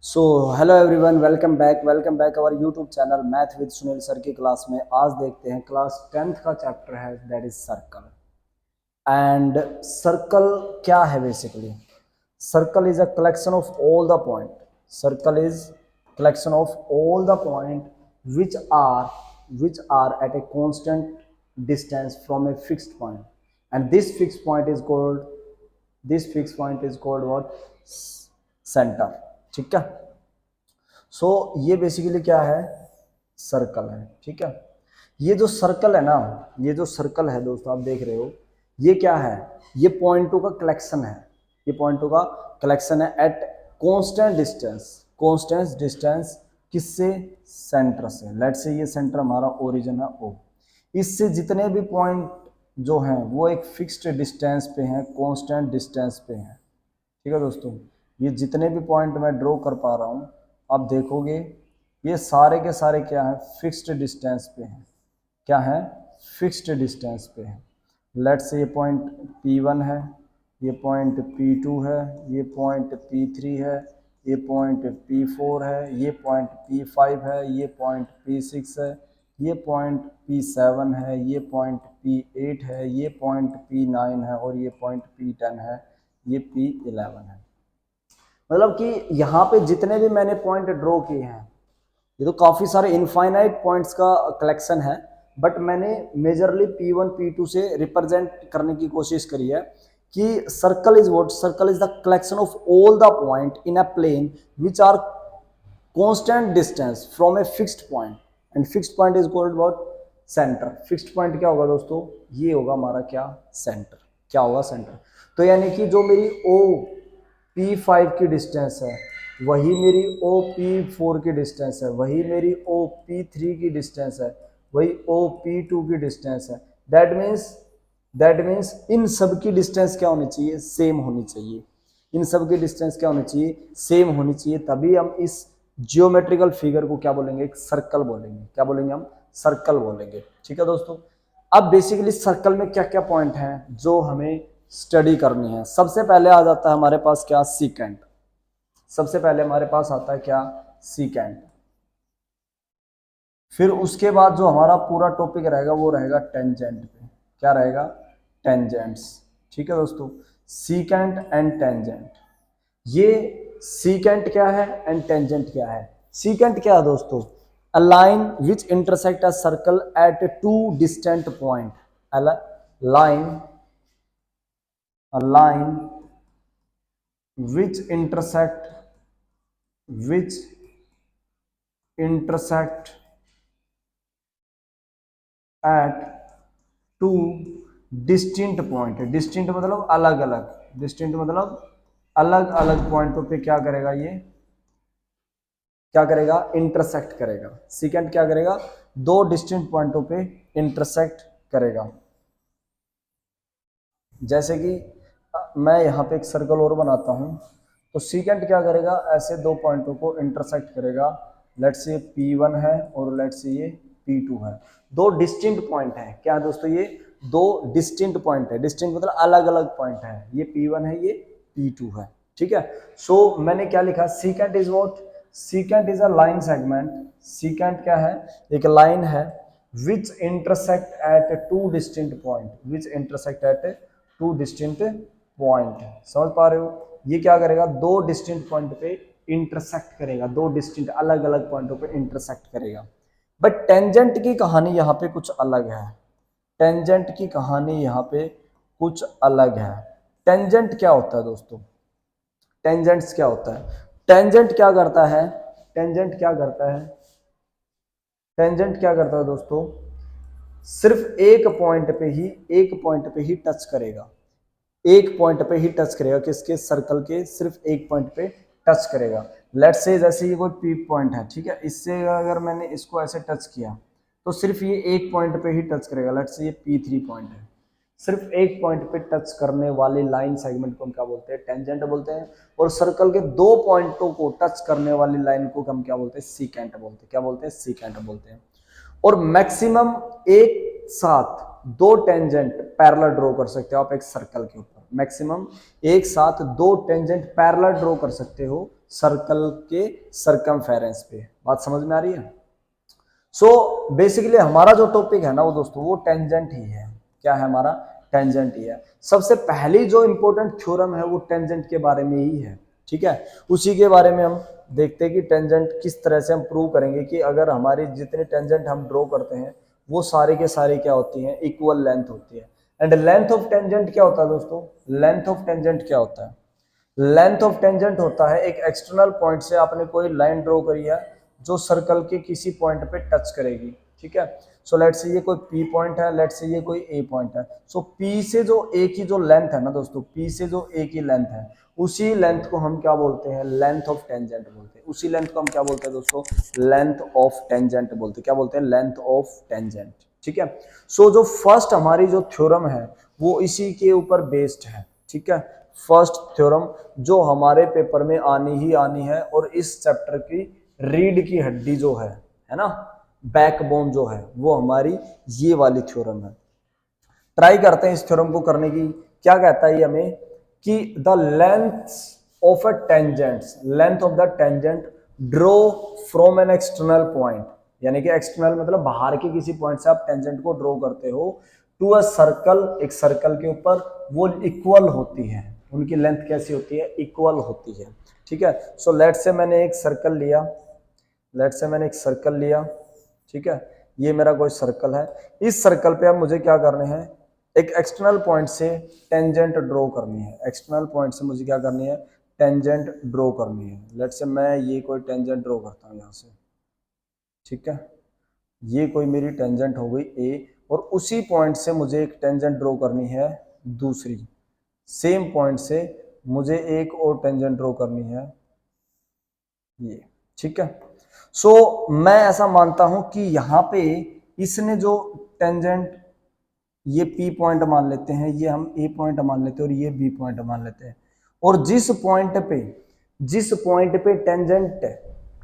So hello everyone, welcome back our YouTube channel math with Sunil sir की class में। आज देखते हैं क्लास 10th का चैप्टर है, that is circle. And circle क्या है basically? Circle is a collection of all the point. Circle is collection of all the point which are at a constant distance from a fixed point, and this fixed point is called what? Center। ठीक है। सो ये basically क्या है? Circle है। ठीक है। ये जो सर्कल है ना, ये जो सर्कल है दोस्तों, आप देख रहे हो, ये क्या है? ये पॉइंटों का कलेक्शन है। ये पॉइंटों का कलेक्शन है एट कांस्टेंट डिस्टेंस किससे? सेंटर से। लेट्स से ये सेंटर हमारा ओरिजिन है ओ। इससे जितने भी पॉइंट जो हैं वो एक फिक्स्ड डिस्टेंस पे हैं, कांस्टेंट डिस्टेंस पे हैं। ठीक है दोस्तों, ये जितने भी पॉइंट मैं ड्रॉ कर पा रहा हूँ, आप देखोगे ये सारे के सारे क्या है? फिक्स्ड डिस्टेंस पे हैं। क्या है? फिक्स्ड डिस्टेंस पे है। लेट्स से ये पॉइंट P1 है, ये पॉइंट P2 है, ये पॉइंट P3 है, ये पॉइंट P4 है, ये पॉइंट P5 है, ये पॉइंट P6 है, ये पॉइंट P7 है, ये पॉइंट P8 है, ये पॉइंट P9 है, और ये पॉइंट P10 है, ये P11 है। मतलब कि यहाँ पे जितने भी मैंने पॉइंट ड्रॉ किए हैं, ये तो काफ़ी सारे इनफाइनाइट पॉइंट्स का कलेक्शन है, बट मैंने मेजरली P1 P2 से रिप्रेजेंट करने की कोशिश करी है कि circle is what? Circle is the collection of all the point in a plane which are constant distance from a fixed point, and fixed point is called what? Centre. Fixed point क्या होगा दोस्तों? ये होगा हमारा क्या? Centre. क्या होगा? Centre. तो यानी कि जो मेरी ओ P5 की डिस्टेंस है, वही मेरी ओ P4 की डिस्टेंस है, वही मेरी ओ P3 की डिस्टेंस है, वही ओ P2 की डिस्टेंस है। दैट मीन्स इन सब की डिस्टेंस क्या होनी चाहिए? सेम होनी चाहिए। इन सब की डिस्टेंस क्या होनी चाहिए? सेम होनी चाहिए। तभी हम इस जियोमेट्रिकल फिगर को क्या बोलेंगे? एक सर्कल बोलेंगे। क्या बोलेंगे हम? सर्कल बोलेंगे। ठीक है दोस्तों। अब बेसिकली सर्कल में क्या क्या पॉइंट हैं जो हमें स्टडी करनी है? सबसे पहले आ जाता है हमारे पास क्या? सीकेंट। सबसे पहले हमारे पास आता है क्या? सीकेंट। फिर उसके बाद जो हमारा पूरा टॉपिक रहेगा वो रहेगा टेंजेंट पे। क्या रहेगा? टेंजेंट्स। ठीक है दोस्तों, सीकेंट एंड टेंजेंट। ये सीकेंट क्या है एंड टेंजेंट क्या है? सीकेंट क्या है दोस्तों? A line which intersect a circle at two distant point. A line a line which intersect at two distinct point। Distinct मतलब अलग अलग, डिस्टिंक्ट मतलब अलग अलग पॉइंटों पे क्या करेगा? ये क्या करेगा? इंटरसेक्ट करेगा। सेकंड क्या करेगा? दो डिस्टिंक्ट पॉइंटों पे इंटरसेक्ट करेगा। जैसे कि मैं यहाँ पे एक सर्कल और बनाता हूँ, तो सीकेंट क्या करेगा? ऐसे दो पॉइंटों को इंटरसेक्ट करेगा। लेट्स से P1 है और लेट्स से ये P2 है। दो डिस्टिंक्ट पॉइंट है। क्या दोस्तों? ये दो डिस्टिंक्ट पॉइंट है। डिस्टिंक्ट मतलब अलग अलग पॉइंट है। ये P1 है, ये P2 है। ठीक है। सो मैंने क्या लिखा? Secant is what? Secant is a line segment. Secant क्या है? एक लाइन है which intersect at two distinct point, which intersect at two distinct point. समझ पा रहे हो? ये क्या करेगा? दो डिस्टिंक्ट पॉइंट पे इंटरसेक्ट करेगा। दो डिस्टिंक्ट अलग अलग पॉइंटों पे इंटरसेक्ट करेगा। बट टेंजेंट की कहानी यहाँ पे कुछ अलग है। टेंजेंट की कहानी यहाँ पे कुछ अलग है। टेंजेंट क्या होता है दोस्तों? टेंजेंट्स क्या होता है? टेंजेंट क्या करता है? टेंजेंट क्या करता है? टेंजेंट क्या करता है दोस्तों? सिर्फ एक पॉइंट पे ही टच करेगा। एक पॉइंट पे ही टच करेगा। किसके? सर्कल के सिर्फ एक पॉइंट पे टच करेगा। लेट्स से जैसे ये कोई पी पॉइंट है, ठीक है, इससे अगर मैंने इसको ऐसे टच किया तो सिर्फ ये एक पॉइंट पे ही टच करेगा। लेट्स से ये P3 पॉइंट है। सिर्फ एक पॉइंट पे टच करने वाली लाइन सेगमेंट को हम क्या बोलते हैं? टेंजेंट बोलते हैं। और सर्कल के दो पॉइंटों को टच करने वाली लाइन को हम क्या बोलते हैं? सीकेंट बोलते हैं। क्या बोलते हैं? सीकेंट बोलते हैं। और मैक्सिमम एक साथ दो टेंजेंट पैरेलल ड्रॉ कर सकते हो आप एक सर्कल के ऊपर। मैक्सिमम एक साथ दो टेंजेंट पैरेलल ड्रॉ कर सकते हो सर्कल के सरकमफेरेंस पे। बात समझ में आ रही है? सो बेसिकली हमारा जो टॉपिक है ना वो दोस्तों वो टेंजेंट ही है। क्या है हमारा? टेंजेंट ही है। सबसे पहली जो इंपॉर्टेंट थ्योरम है वो टेंजेंट के बारे में ही है, ठीक है। उसी के बारे में हम देखते हैं कि टेंजेंट किस तरह से हम प्रूव करेंगे कि अगर हमारी जितने टेंजेंट हम ड्रॉ करते हैं वो सारे के सारे क्या होती हैं? इक्वल लेंथ होती है। एंड लेंथ ऑफ टेंजेंट क्या होता है दोस्तों? लेंथ ऑफ टेंजेंट क्या होता है? लेंथ ऑफ टेंजेंट होता है एक एक्सटर्नल पॉइंट से आपने कोई लाइन ड्रॉ करी है जो सर्कल के किसी पॉइंट पे टच करेगी, ठीक है। सो लेट्स से ये कोई पी पॉइंट है, लेट्स से ये कोई ए पॉइंट है। सो पी से जो ए की जो लेंथ है ना दोस्तों, पी से जो ए की लेंथ है उसी लेंथ को हम क्या बोलते हैं? लेंथ ऑफ टेंजेंट बोलते हैं। उसी लेंथ को हम क्या बोलते हैं दोस्तों? लेंथ ऑफ टेंजेंट बोलते हैं। क्या बोलते हैं? लेंथ ऑफ टेंजेंट, ठीक है। सो जो फर्स्ट हमारी जो थ्योरम है वो इसी के ऊपर बेस्ड है, ठीक है। फर्स्ट थ्योरम जो हमारे पेपर में आनी ही आनी है और इस चैप्टर की रीढ़ की हड्डी जो है ना, बैकबोन जो है वो हमारी ये वाली थ्योरम है। ट्राई करते हैं इस थ्योरम को करने की। क्या कहता है ये हमें कि the length of a tangent, length of the tangent draw from an external point, यानी कि एक्सटर्नल मतलब बाहर के किसी पॉइंट से आप टेंजेंट को ड्रॉ करते हो टू अ सर्कल, एक सर्कल के ऊपर, वो इक्वल होती है। उनकी लेंथ कैसी होती है? इक्वल होती है, ठीक है। सो लेट्स से मैंने एक सर्कल लिया, लेट्स से मैंने एक सर्कल लिया, ठीक है। ये मेरा कोई सर्कल है। इस सर्कल पे अब मुझे क्या करने हैं? एक एक्सटर्नल पॉइंट से टेंजेंट ड्रॉ करनी है। एक्सटर्नल पॉइंट से मुझे क्या करनी है? टेंजेंट ड्रॉ करनी है। लेट्स से मैं ये कोई टेंजेंट ड्रॉ करता हूँ यहाँ से, ठीक है। ये कोई मेरी टेंजेंट हो गई ए, और उसी पॉइंट से मुझे एक टेंजेंट ड्रॉ करनी है दूसरी। सेम पॉइंट से मुझे एक और टेंजेंट ड्रॉ करनी है ये, ठीक है। सो मैं ऐसा मानता हूं कि यहां पे इसने जो टेंजेंट, ये पी पॉइंट मान लेते हैं, ये हम ए पॉइंट मान लेते हैं और ये बी पॉइंट मान लेते हैं, और जिस पॉइंट पे टेंजेंट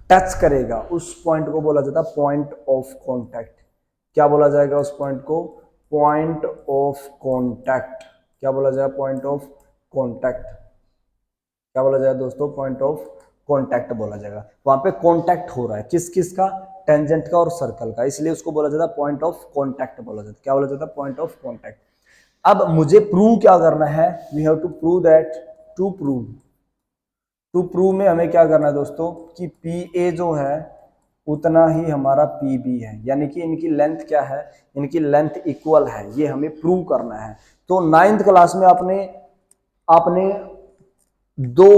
टच करेगा उस पॉइंट को बोला जाता है पॉइंट ऑफ कांटेक्ट। क्या बोला जाएगा उस पॉइंट को? Point of contact. क्या बोला जाएगा? Point of contact. क्या बोला जाएगा दोस्तों? पॉइंट ऑफ कांटेक्ट बोला जाएगा। वहां पे कांटेक्ट हो रहा है किस किस का? टेंजेंट का और सर्कल का, इसलिए उसको बोला जाता है पॉइंट ऑफ कांटेक्ट बोला जाता है। क्या बोला जाता है? Point of contact. अब मुझे प्रूव क्या करना है? We have to prove that, to prove में हमें क्या करना है दोस्तों कि पी ए जो है उतना ही हमारा पी बी है, यानी कि इनकी लेंथ क्या है? इनकी लेंथ इक्वल है, ये हमें प्रूव करना है। तो 9th क्लास में आपने आपने दो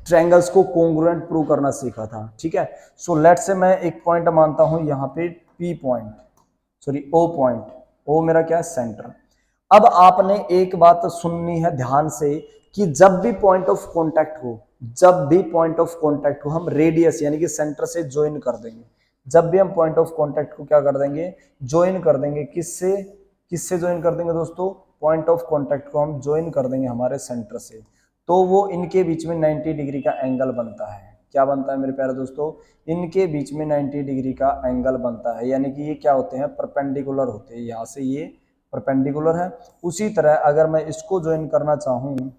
ट्रायंगल्स को कॉन्ग्रुएंट प्रूव करना सीखा था, ठीक है। सो लेट्स से मैं एक पॉइंट मानता हूं यहाँ पे P point, sorry O point. O मेरा क्या है? सेंटर। अब आपने एक बात सुननी है ध्यान से कि जब भी पॉइंट ऑफ कांटेक्ट हो, जब भी पॉइंट ऑफ कांटेक्ट हो, हम रेडियस यानी कि सेंटर से ज्वाइन कर देंगे। जब भी हम पॉइंट ऑफ कांटेक्ट को क्या कर देंगे? ज्वाइन कर देंगे। किससे? किससे ज्वाइन कर देंगे दोस्तों? पॉइंट ऑफ कांटेक्ट को हम ज्वाइन कर देंगे हमारे सेंटर से, तो वो इनके बीच में 90 डिग्री का एंगल बनता है। क्या बनता है मेरे प्यारे दोस्तों? इनके बीच में 90 डिग्री का एंगल बनता है, यानी कि ये क्या होते हैं? परपेंडिकुलर होते हैं। यहाँ से ये परपेंडिकुलर है। उसी तरह अगर मैं इसको ज्वाइन करना चाहूँ,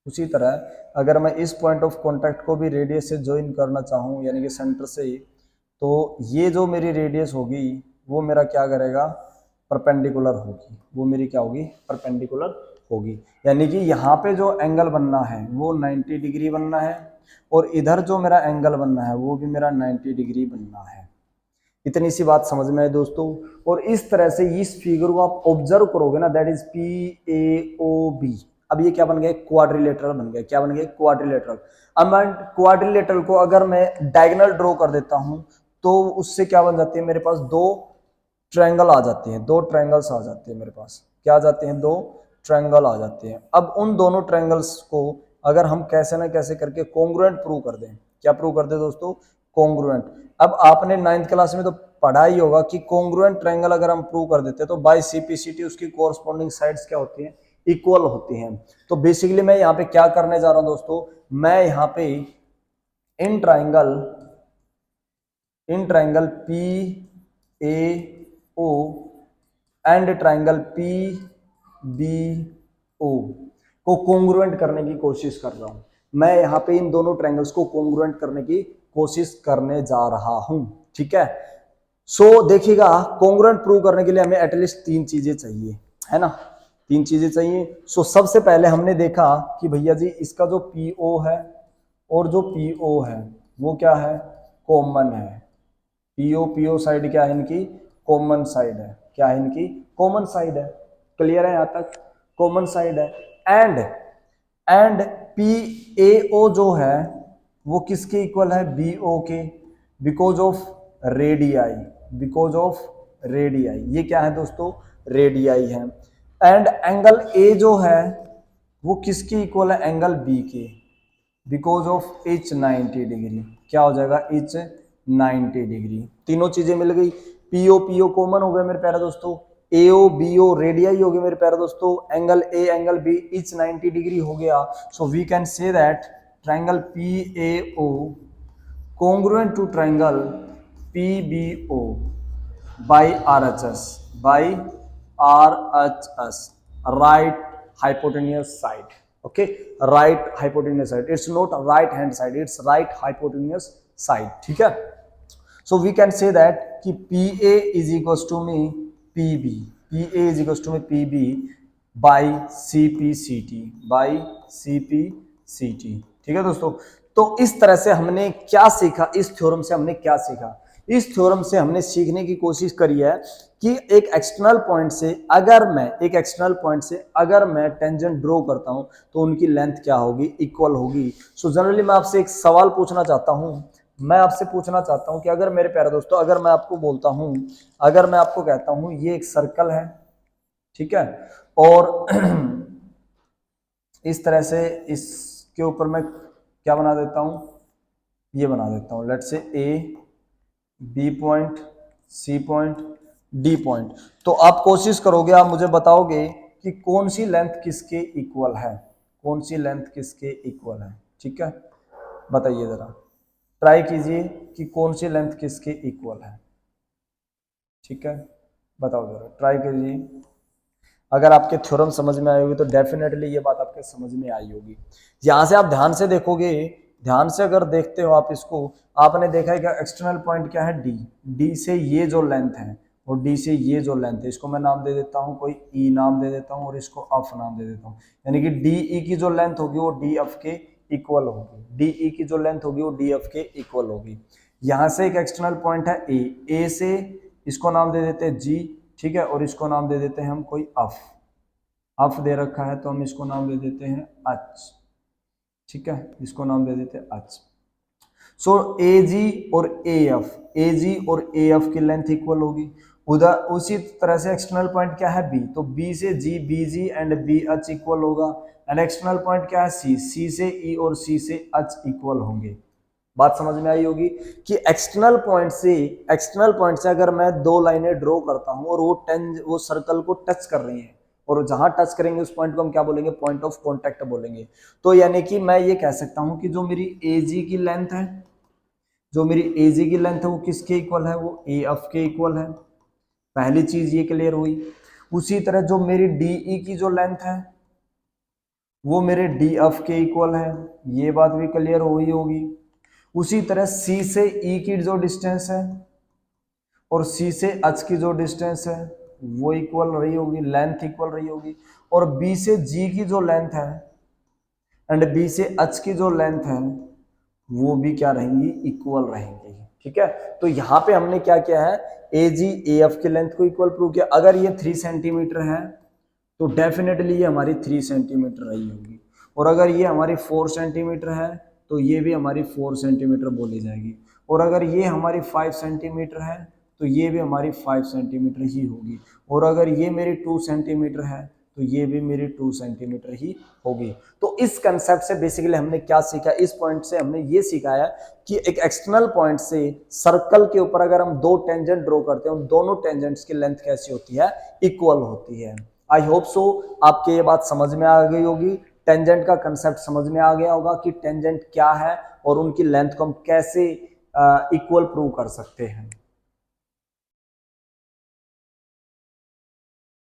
उसी तरह अगर मैं इस पॉइंट ऑफ कांटेक्ट को भी रेडियस से ज्वाइन करना चाहूँ यानी कि सेंटर से ही, तो ये जो मेरी रेडियस होगी वो मेरा क्या करेगा? परपेंडिकुलर होगी। वो मेरी क्या होगी? परपेंडिकुलर होगी। यानी कि यहाँ पे जो एंगल बनना है वो 90 डिग्री बनना है, और इधर जो मेरा एंगल बनना है वो भी मेरा 90 डिग्री बनना है। इतनी सी बात समझ में आए दोस्तों। और इस तरह से इस फिगर को आप ऑब्जर्व करोगे ना, that is P A O B. अब ये क्या बन गया? क्वाड्रिलेटरल बन गया। क्या बन गया? क्वाड्रिलेटरल। अब मैं क्वाड्रिलेटरल को अगर मैं डायगोनल ड्रॉ कर देता हूं तो उससे क्या बन जाती है? मेरे पास दो ट्रायंगल आ जाते हैं, दो ट्रायंगल्स आ जाते हैं मेरे पास। क्या आ जाते हैं? दो ट्रायंगल आ जाते हैं। अब उन दोनों ट्रायंगल्स को अगर हम कैसे ना कैसे करके कॉन्ग्रुएंट प्रूव कर दें, क्या प्रूव कर दे दोस्तों? कॉन्ग्रुएंट। अब आपने 9th क्लास में तो पढ़ा ही होगा कि कॉन्ग्रुएंट ट्रायंगल अगर हम प्रूव कर देते हैं तो बाय सीपीसीटी उसकी कोरस्पॉन्डिंग साइड्स क्या होती हैं? इक्वल होती हैं। तो बेसिकली मैं यहाँ पे क्या करने जा रहा हूं दोस्तों? मैं यहाँ पे in triangle P A O and triangle P B O को कॉन्ग्रुएंट करने की कोशिश कर रहा हूं। मैं यहाँ पे इन दोनों ट्रायंगल्स को कॉन्ग्रुएंट करने की कोशिश करने जा रहा हूं, ठीक है। सो देखिएगा, कॉन्ग्रुएंट प्रूव करने के लिए हमें एटलीस्ट 3 चीजें चाहिए, है ना, 3 चीजें चाहिए। सो सबसे पहले हमने देखा कि भैया जी इसका जो PO है और जो PO है वो क्या है, कॉमन है। PO साइड क्या है इनकी, कॉमन साइड है। क्या है इनकी, कॉमन साइड है। क्लियर है यहां तक, कॉमन साइड है। एंड PAO जो है वो किसके इक्वल है, BO के, because of radii, because of radii. ये क्या है दोस्तों, रेडियाई है। एंड एंगल A जो है वो किसके इक्वल है, एंगल B के, बिकॉज ऑफ एच 90 डिग्री। क्या हो जाएगा, एच 90 डिग्री। तीनों चीजें मिल गई। PO कॉमन हो गया मेरे प्यारे दोस्तों, AO BO रेडियाई हो गए मेरे प्यारे दोस्तों, angle A angle B each 90 degree हो गया। So we can say that triangle PAO congruent to triangle PBO by RHS, by RHS, right hypotenuse side. Okay, right hypotenuse side, it's not right hand side, it's right hypotenuse side, ठीक है। So we can say that कि PA is equals to me PB, PA is equals to me PB by CPCT, by CPCT, ठीक है दोस्तों। तो इस तरह से हमने क्या सीखा, इस थ्योरम से हमने क्या सीखा, इस थ्योरम से हमने सीखने की कोशिश करी है कि एक एक्सटर्नल पॉइंट से अगर मैं टेंजेंट ड्रॉ करता हूं तो उनकी लेंथ क्या होगी, इक्वल होगी। सो जनरली मैं आपसे एक सवाल पूछना चाहता हूं, कि अगर मेरे प्यारे दोस्तों, अगर मैं आपको बोलता हूं, अगर मैं आपको कहता हूं ये एक सर्कल है, ठीक है, और इस तरह से इसके ऊपर मैं क्या बना देता हूं, ये बना देता हूं, let's say A, B point, C point, D point. तो आप कोशिश करोगे, आप मुझे बताओगे कि कौन सी लेंथ किसके इक्वल है, कौन सी लेंथ किसके इक्वल है, ठीक है। बताइए जरा, ट्राई कीजिए कि कौन सी लेंथ किसके इक्वल है, ठीक है, बताओ जरा, ट्राई कीजिए। अगर आपके थ्योरम समझ में आई होगी तो डेफिनेटली ये बात आपके समझ में आई होगी। यहां से आप ध्यान से देखोगे, ध्यान से अगर देखते हो आप इसको, आपने देखा है कि एक्सटर्नल पॉइंट क्या है, डी से ये जो लेंथ है और डी से ये जो लेंथ है, इसको मैं नाम दे देता हूं, कोई ई नाम दे देता हूं और इसको एफ नाम दे देता हूं। यानी कि डी ई की जो लेंथ होगी वो डी एफ के इक्वल होगी, डी ई की जो लेंथ होगी वो डी एफ के इक्वल होगी। यहां से एक एक्सटर्नल पॉइंट है ए से इसको नाम दे देते हैं जी, ठीक है, और इसको नाम दे देते हैं हम कोई अफ दे रखा है तो हम इसको नाम दे देते हैं एच, ठीक है, इसको नाम दे देते हैं एच। सो AG और AF की लेंथ इक्वल होगी। उधर उसी तरह से एक्सटर्नल पॉइंट क्या है B, तो B से G, BG and BH equal होगा। एंड एक्सटर्नल पॉइंट क्या है C से E और C से H इक्वल होंगे। बात समझ में आई होगी कि एक्सटर्नल पॉइंट से अगर मैं दो लाइनें ड्रॉ करता हूं और वो सर्कल को टच कर रही हैं, और जहां टच करेंगे उस पॉइंट को हम क्या बोलेंगे, पॉइंट ऑफ कांटेक्ट बोलेंगे। तो यानी कि मैं ये कह सकता हूं कि जो मेरी AG की लेंथ है वो किसके इक्वल है, वो AF के इक्वल है। पहली चीज ये क्लियर हुई। उसी तरह जो मेरी DE की जो लेंथ है वो मेरे DF के इक्वल है, ये बात भी क्लियर हुई होगी। उसी तरह C से E की जो डिस्टेंस है और C से H की जो डिस्टेंस है वो इक्वल रही होगी, लेंथ इक्वल रही होगी। और B से G की जो लेंथ है एंड B से H की जो लेंथ है वो भी क्या रहेंगी, इक्वल रहेंगी, ठीक है। तो यहाँ पे हमने क्या किया है, AG AF की लेंथ को इक्वल प्रूव किया। अगर ये 3 सेंटीमीटर है तो डेफिनेटली ये हमारी 3 सेंटीमीटर रही होगी, और अगर ये हमारी 4 सेंटीमीटर है तो ये भी हमारी 4 सेंटीमीटर बोली जाएगी, और अगर ये हमारी 5 सेंटीमीटर है तो ये भी हमारी 5 सेंटीमीटर ही होगी, और अगर ये मेरी 2 सेंटीमीटर है तो ये भी मेरी 2 सेंटीमीटर ही होगी। तो इस कंसेप्ट से बेसिकली हमने क्या सीखा, इस पॉइंट से हमने ये सीखा है कि एक एक्सटर्नल पॉइंट से सर्कल के ऊपर अगर हम दो टेंजेंट ड्रॉ करते हैं, उन दोनों टेंजेंट्स की लेंथ कैसी होती है, इक्वल होती है। आई होप सो आपके ये बात समझ में आ गई होगी, टेंजेंट का कंसेप्ट समझ में आ गया होगा कि टेंजेंट क्या है और उनकी लेंथ को हम कैसे इक्वल प्रूव कर सकते हैं।